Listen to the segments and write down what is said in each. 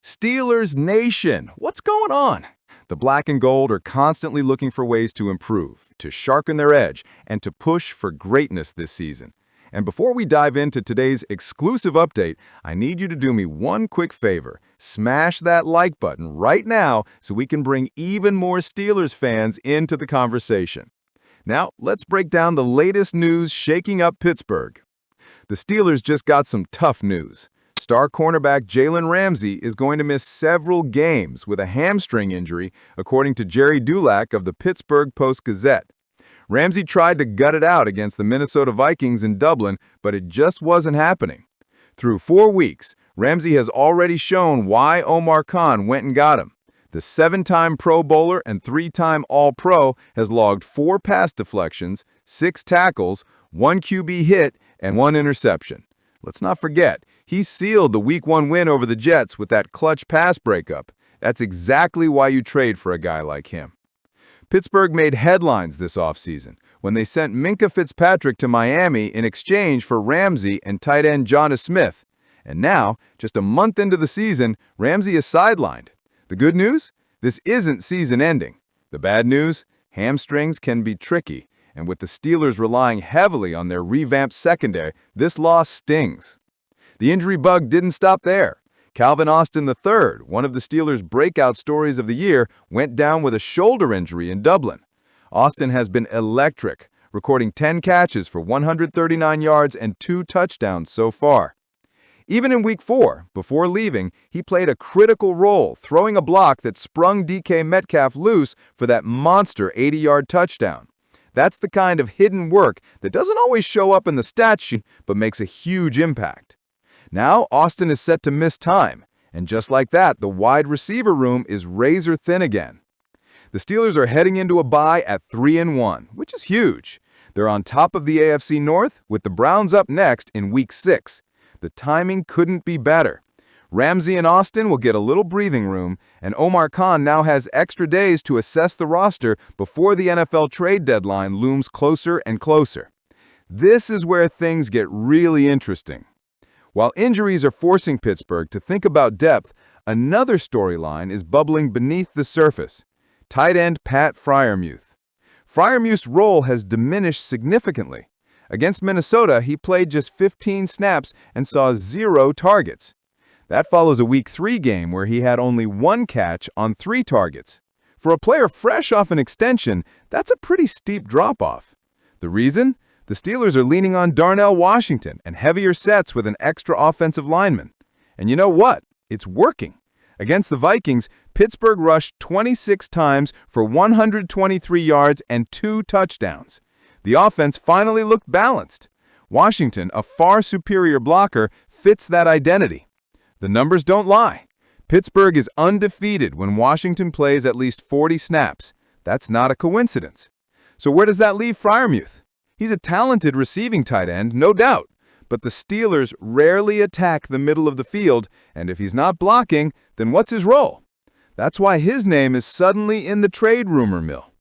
Steelers Nation, what's going on? The black and gold are constantly looking for ways to improve, to sharpen their edge, and to push for greatness this season. And before we dive into today's exclusive update, I need you to do me one quick favor. Smash that like button right now so we can bring even more Steelers fans into the conversation. Now, let's break down the latest news shaking up Pittsburgh. The Steelers just got some tough news. Star cornerback Jalen Ramsey is going to miss several games with a hamstring injury, according to Jerry Dulac of the Pittsburgh Post-Gazette. Ramsey tried to gut it out against the Minnesota Vikings in Dublin, but it just wasn't happening. Through 4 weeks, Ramsey has already shown why Omar Khan went and got him. The 7-time Pro Bowler and 3-time All-Pro has logged 4 pass deflections, 6 tackles, 1 QB hit, and 1 interception. Let's not forget, he sealed the Week 1 win over the Jets with that clutch pass breakup. That's exactly why you trade for a guy like him. Pittsburgh made headlines this offseason when they sent Minkah Fitzpatrick to Miami in exchange for Ramsey and tight end Jonas Smith. And now, just a month into the season, Ramsey is sidelined. The good news? This isn't season-ending. The bad news? Hamstrings can be tricky, and with the Steelers relying heavily on their revamped secondary, this loss stings. The injury bug didn't stop there. Calvin Austin III, one of the Steelers' breakout stories of the year, went down with a shoulder injury in Dublin. Austin has been electric, recording 10 catches for 139 yards and 2 touchdowns so far. Even in Week 4, before leaving, he played a critical role, throwing a block that sprung DK Metcalf loose for that monster 80-yard touchdown. That's the kind of hidden work that doesn't always show up in the stat sheet, but makes a huge impact. Now, Austin is set to miss time, and just like that, the wide receiver room is razor thin again. The Steelers are heading into a bye at 3-1, which is huge. They're on top of the AFC North, with the Browns up next in Week 6. The timing couldn't be better. Ramsey and Austin will get a little breathing room, and Omar Khan now has extra days to assess the roster before the NFL trade deadline looms closer and closer. This is where things get really interesting. While injuries are forcing Pittsburgh to think about depth, another storyline is bubbling beneath the surface. Tight end Pat Freiermuth. Freiermuth's role has diminished significantly. Against Minnesota, he played just 15 snaps and saw 0 targets. That follows a Week 3 game where he had only 1 catch on 3 targets. For a player fresh off an extension, that's a pretty steep drop-off. The reason? The Steelers are leaning on Darnell Washington and heavier sets with an extra offensive lineman. And you know what? It's working. Against the Vikings, Pittsburgh rushed 26 times for 123 yards and 2 touchdowns. The offense finally looked balanced. Washington, a far superior blocker, fits that identity. The numbers don't lie. Pittsburgh is undefeated when Washington plays at least 40 snaps. That's not a coincidence. So where does that leave Freiermuth? He's a talented receiving tight end, no doubt, but the Steelers rarely attack the middle of the field, and if he's not blocking, then what's his role? That's why his name is suddenly in the trade rumor mill.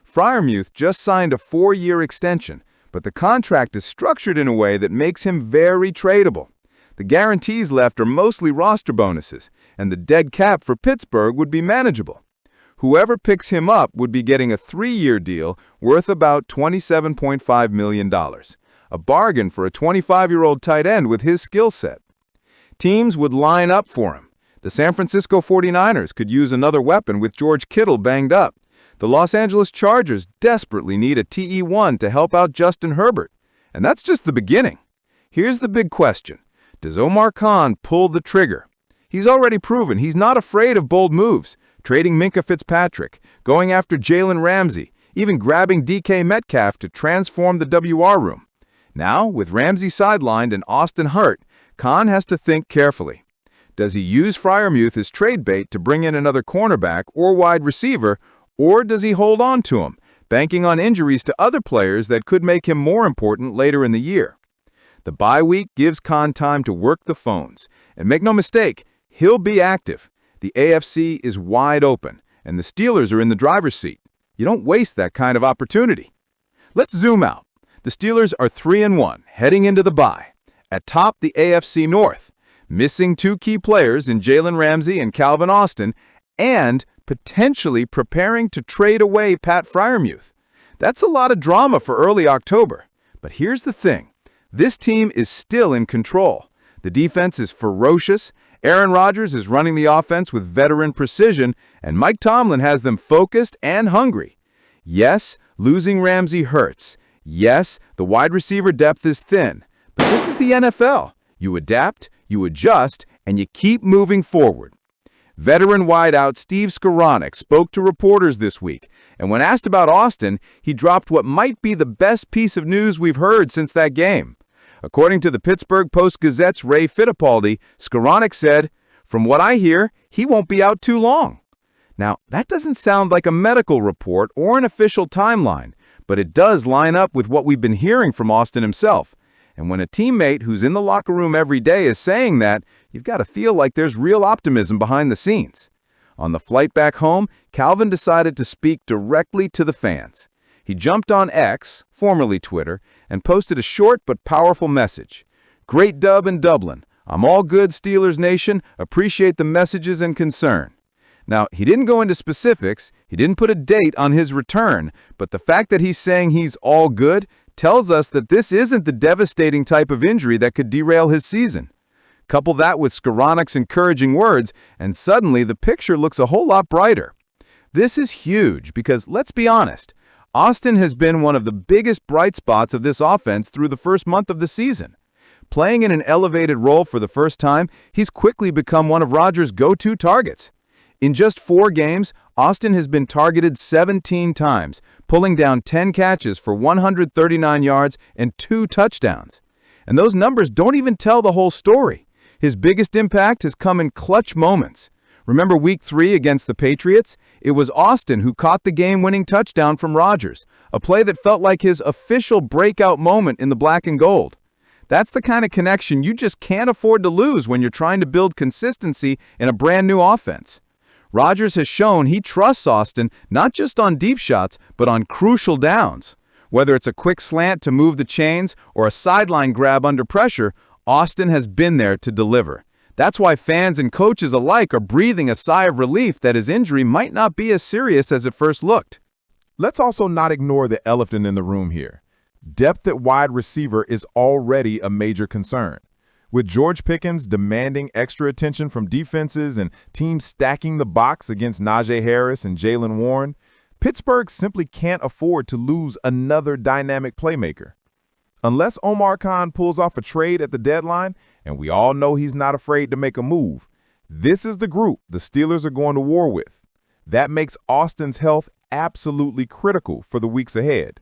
Freiermuth just signed a 4-year extension, but the contract is structured in a way that makes him very tradable. The guarantees left are mostly roster bonuses, and the dead cap for Pittsburgh would be manageable. Whoever picks him up would be getting a 3-year deal worth about $27.5 million, a bargain for a 25-year-old tight end with his skill set. Teams would line up for him. The San Francisco 49ers could use another weapon with George Kittle banged up. The Los Angeles Chargers desperately need a TE1 to help out Justin Herbert. And that's just the beginning. Here's the big question. Does Omar Khan pull the trigger? He's already proven he's not afraid of bold moves. Trading Minkah Fitzpatrick, going after Jalen Ramsey, even grabbing DK Metcalf to transform the WR room. Now, with Ramsey sidelined and Austin hurt, Khan has to think carefully. Does he use Freiermuth as trade bait to bring in another cornerback or wide receiver, or does he hold on to him, banking on injuries to other players that could make him more important later in the year? The bye week gives Khan time to work the phones, and make no mistake, he'll be active. The AFC is wide open, and the Steelers are in the driver's seat. You don't waste that kind of opportunity. Let's zoom out. The Steelers are 3-1, heading into the bye. Atop the AFC North, missing two key players in Jalen Ramsey and Calvin Austin, and potentially preparing to trade away Pat Freiermuth. That's a lot of drama for early October. But here's the thing. This team is still in control. The defense is ferocious, Aaron Rodgers is running the offense with veteran precision, and Mike Tomlin has them focused and hungry. Yes, losing Ramsey hurts. Yes, the wide receiver depth is thin. But this is the NFL. You adapt, you adjust, and you keep moving forward. Veteran wideout Steve Skoranek spoke to reporters this week, and when asked about Austin, he dropped what might be the best piece of news we've heard since that game. According to the Pittsburgh Post-Gazette's Ray Fittipaldi, Skoranek said, "From what I hear, he won't be out too long." Now, that doesn't sound like a medical report or an official timeline, but it does line up with what we've been hearing from Austin himself. And when a teammate who's in the locker room every day is saying that, you've got to feel like there's real optimism behind the scenes. On the flight back home, Calvin decided to speak directly to the fans. He jumped on X, formerly Twitter, and posted a short but powerful message. "Great dub in Dublin. I'm all good, Steelers Nation. Appreciate the messages and concern." Now, he didn't go into specifics, he didn't put a date on his return, but the fact that he's saying he's all good tells us that this isn't the devastating type of injury that could derail his season. Couple that with Skoranek's encouraging words, and suddenly the picture looks a whole lot brighter. This is huge because, let's be honest, Austin has been one of the biggest bright spots of this offense through the first month of the season. Playing in an elevated role for the first time, he's quickly become one of Rodgers' go-to targets. In just 4 games, Austin has been targeted 17 times, pulling down 10 catches for 139 yards and 2 touchdowns. And those numbers don't even tell the whole story. His biggest impact has come in clutch moments. Remember Week 3 against the Patriots? It was Austin who caught the game-winning touchdown from Rodgers, a play that felt like his official breakout moment in the black and gold. That's the kind of connection you just can't afford to lose when you're trying to build consistency in a brand-new offense. Rodgers has shown he trusts Austin not just on deep shots, but on crucial downs. Whether it's a quick slant to move the chains or a sideline grab under pressure, Austin has been there to deliver. That's why fans and coaches alike are breathing a sigh of relief that his injury might not be as serious as it first looked. Let's also not ignore the elephant in the room here. Depth at wide receiver is already a major concern. With George Pickens demanding extra attention from defenses and teams stacking the box against Najee Harris and Jaylen Warren, Pittsburgh simply can't afford to lose another dynamic playmaker. Unless Omar Khan pulls off a trade at the deadline, and we all know he's not afraid to make a move, this is the group the Steelers are going to war with. That makes Austin's health absolutely critical for the weeks ahead.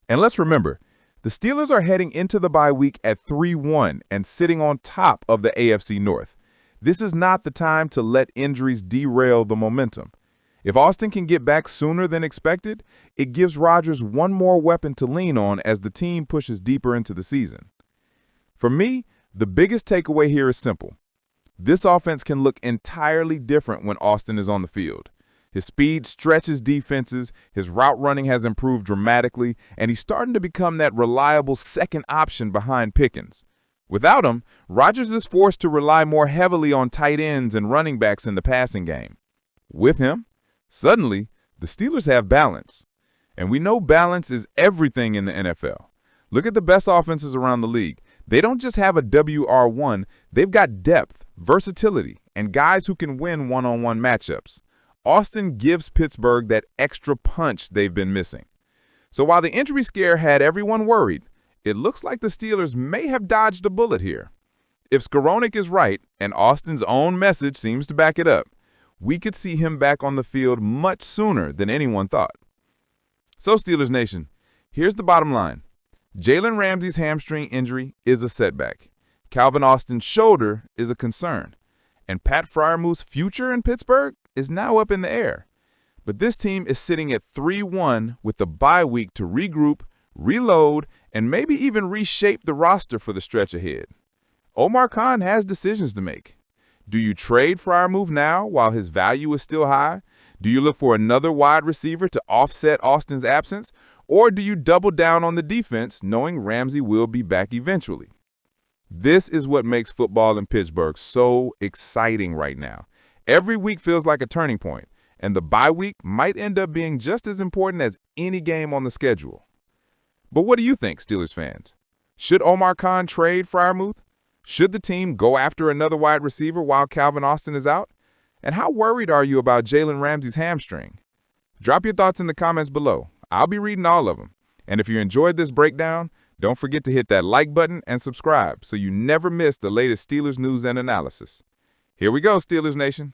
And let's remember, the Steelers are heading into the bye week at 3-1 and sitting on top of the AFC North. This is not the time to let injuries derail the momentum. If Austin can get back sooner than expected, it gives Rodgers one more weapon to lean on as the team pushes deeper into the season. For me, the biggest takeaway here is simple. This offense can look entirely different when Austin is on the field. His speed stretches defenses, his route running has improved dramatically, and he's starting to become that reliable second option behind Pickens. Without him, Rodgers is forced to rely more heavily on tight ends and running backs in the passing game. With him, suddenly, the Steelers have balance. And we know balance is everything in the NFL. Look at the best offenses around the league. They don't just have a WR1, they've got depth, versatility, and guys who can win one-on-one matchups. Austin gives Pittsburgh that extra punch they've been missing. So while the injury scare had everyone worried, it looks like the Steelers may have dodged a bullet here. If Skoranek is right, and Austin's own message seems to back it up, we could see him back on the field much sooner than anyone thought. So Steelers Nation, here's the bottom line. Jalen Ramsey's hamstring injury is a setback. Calvin Austin's shoulder is a concern. And Pat Freiermuth's future in Pittsburgh is now up in the air. But this team is sitting at 3-1 with the bye week to regroup, reload, and maybe even reshape the roster for the stretch ahead. Omar Khan has decisions to make. Do you trade Freiermuth now while his value is still high? Do you look for another wide receiver to offset Austin's absence? Or do you double down on the defense knowing Ramsey will be back eventually? This is what makes football in Pittsburgh so exciting right now. Every week feels like a turning point, and the bye week might end up being just as important as any game on the schedule. But what do you think, Steelers fans? Should Omar Khan trade Freiermuth? Should the team go after another wide receiver while Calvin Austin is out? And how worried are you about Jalen Ramsey's hamstring? Drop your thoughts in the comments below. I'll be reading all of them. And if you enjoyed this breakdown, don't forget to hit that like button and subscribe so you never miss the latest Steelers news and analysis. Here we go, Steelers Nation.